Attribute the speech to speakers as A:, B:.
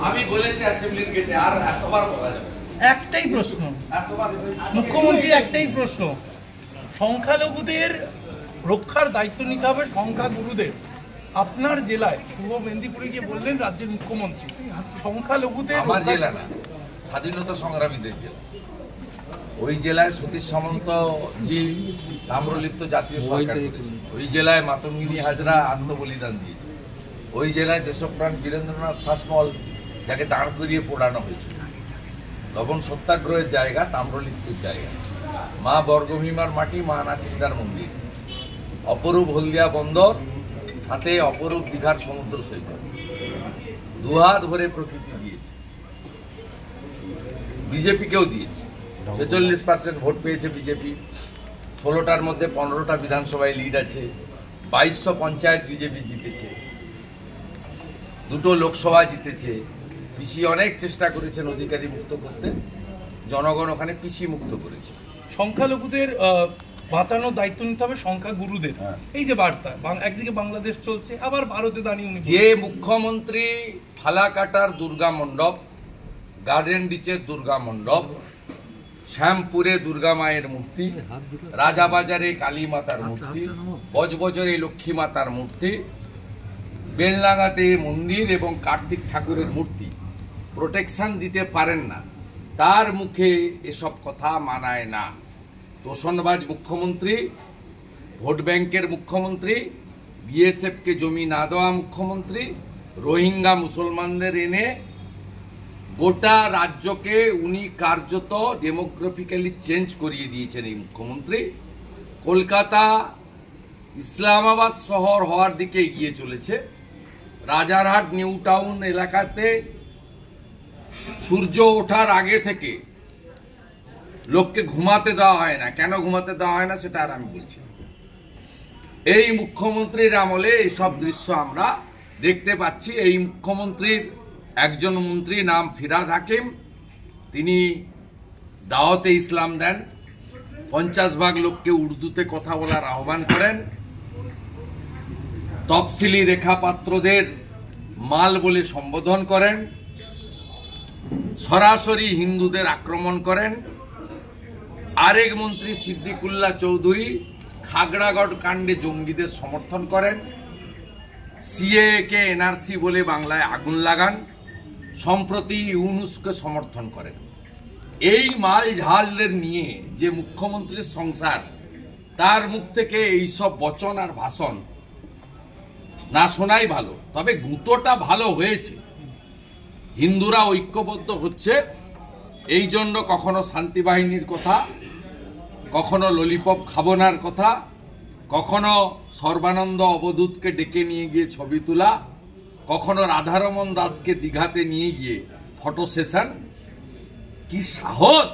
A: আমি বলেছি অ্যাসেম্বলির গেটে আর এতবার বলা যাবে।
B: একটাই প্রশ্ন, মুখ্যমন্ত্রী একটাই প্রশ্ন, সংখ্যালঘুদের রক্ষার দায়িত্ব নিতে হবে সংখ্যাগুরুদের। আপনার জেলায় পূর্ব মেদিনীপুরে গিয়ে বললেন রাজ্যের মুখ্যমন্ত্রী সংখ্যালঘুদের,
A: আমার জেলা না, স্বাধীনতা সংগ্রামীদের জেলা। ওই জেলায় সতীশ সামন্ত জি তাম্রলিপ্ত জাতীয় সরকার করেছে। ওই জেলায় মাতঙ্গিনী হাজরা আত্মবলিদান দিয়েছে। ওই জেলায় দেশপ্রাণ বীরেন্দ্রনাথ শাসমল যাকে দাঁড় করিয়ে পোড়ানো হয়েছিল। লবণ সত্যাগ্রহের জায়গা, তাম্রলিপ্তের জায়গা, মা বর্গভীমার মাটি, মা নাচিন্দার মন্দির, অপরূপ হলদিয়া বন্দর, সাথে অপরূপ দীঘার সমুদ্র সৈকত। দুহাত ভরে প্রকৃতি দিয়েছে, বিজেপিকেও দিয়েছে। 46% ভোট পেয়েছে বিজেপি। 16টার মধ্যে 15টা বিধানসভায় লিড আছে। 2200 পঞ্চায়েত বিজেপি জিতেছে, 2টো লোকসভা জিতেছে। পিসি অনেক চেষ্টা করেছেন অধিকারী মুক্ত করতে, জনগণ ওখানে পিসি মুক্ত করেছে।
B: সংখ্যালঘুদের বাঁচানোর দায়িত্ব নিতে হবে সংখ্যাগুরুদের। এই যে বার্তা, একদিকে বাংলাদেশ চলছে, আবার ভারতে দাঁড়িয়ে
A: যে মুখ্যমন্ত্রী ফালাকাটার দুর্গা মণ্ডপ, গার্ডেন রিচের দুর্গা মণ্ডপ, শ্যামপুরে দুর্গা মায়ের মূর্তি, রাজাবাজারে কালী মাতার মূর্তি, বজবজরে লক্ষ্মী মাতার মূর্তি, বেলডাঙ্গাতে মন্দির এবং কার্তিক ঠাকুরের মূর্তি প্রোটেকশন দিতে পারেন না, তার মুখে এসব কথা মানায় না। তোষণবাজ মুখ্যমন্ত্রী, ভোট ব্যাংকের মুখ্যমন্ত্রী, বিএসএফকে জমি না দেওয়া মুখ্যমন্ত্রী, রোহিঙ্গা মুসলমানদের এনে গোটা রাজ্যকে উনি কার্যত ডেমোগ্রাফিক্যালি চেঞ্জ করিয়ে দিয়েছেন এই মুখ্যমন্ত্রী। কলকাতা ইসলামাবাদ শহর হওয়ার দিকে এগিয়ে চলেছে। রাজারহাট নিউ টাউন এলাকাতে সূর্য ওঠার আগে থেকে লোককে ঘুমাতে দেওয়া হয় না। কেন ঘুমাতে দেওয়া হয় না সেটা আর আমি বলছি। এই মুখ্যমন্ত্রীর আমলে এইসব দৃশ্য আমরা দেখতে পাচ্ছি। এই মুখ্যমন্ত্রীর একজন মন্ত্রী নাম ফিরাদ হাকিম, তিনি দাওয়াতে ইসলাম দেন, 50 ভাগ লোককে উর্দুতে কথা বলার আহ্বান করেন, তফসিলি রেখাপাত্রদের মাল বলে সম্বোধন করেন, সরাসরি হিন্দুদের আক্রমণ করেন। আরেক মন্ত্রী সিদ্দিকুল্লাহ চৌধুরী খাগড়াগড় কাণ্ডে জঙ্গিদের সমর্থন করেন, সিএএ কে এনআরসি বলে বাংলায় আগুন লাগান, সম্প্রতি ইউনুসকে সমর্থন করেন। এই মাল ঝালদের নিয়ে যে মুখ্যমন্ত্রীর সংসার, তার মুখ থেকে এইসব বচন আর ভাষণ না শোনাই ভালো। তবে গুঁতোটা ভালো হয়েছে, হিন্দুরা ঐক্যবদ্ধ হচ্ছে। এই জন্য কখনো শান্তি বাহিনীর কথা, কখনো ললিপপ খাবনার কথা, কখনো সর্বানন্দ অবধূতকে ডেকে নিয়ে গিয়ে ছবি তোলা, কখনো রাধারমন দাসকে দীঘাতে নিয়ে গিয়ে ফটো সেশন। কি সাহস!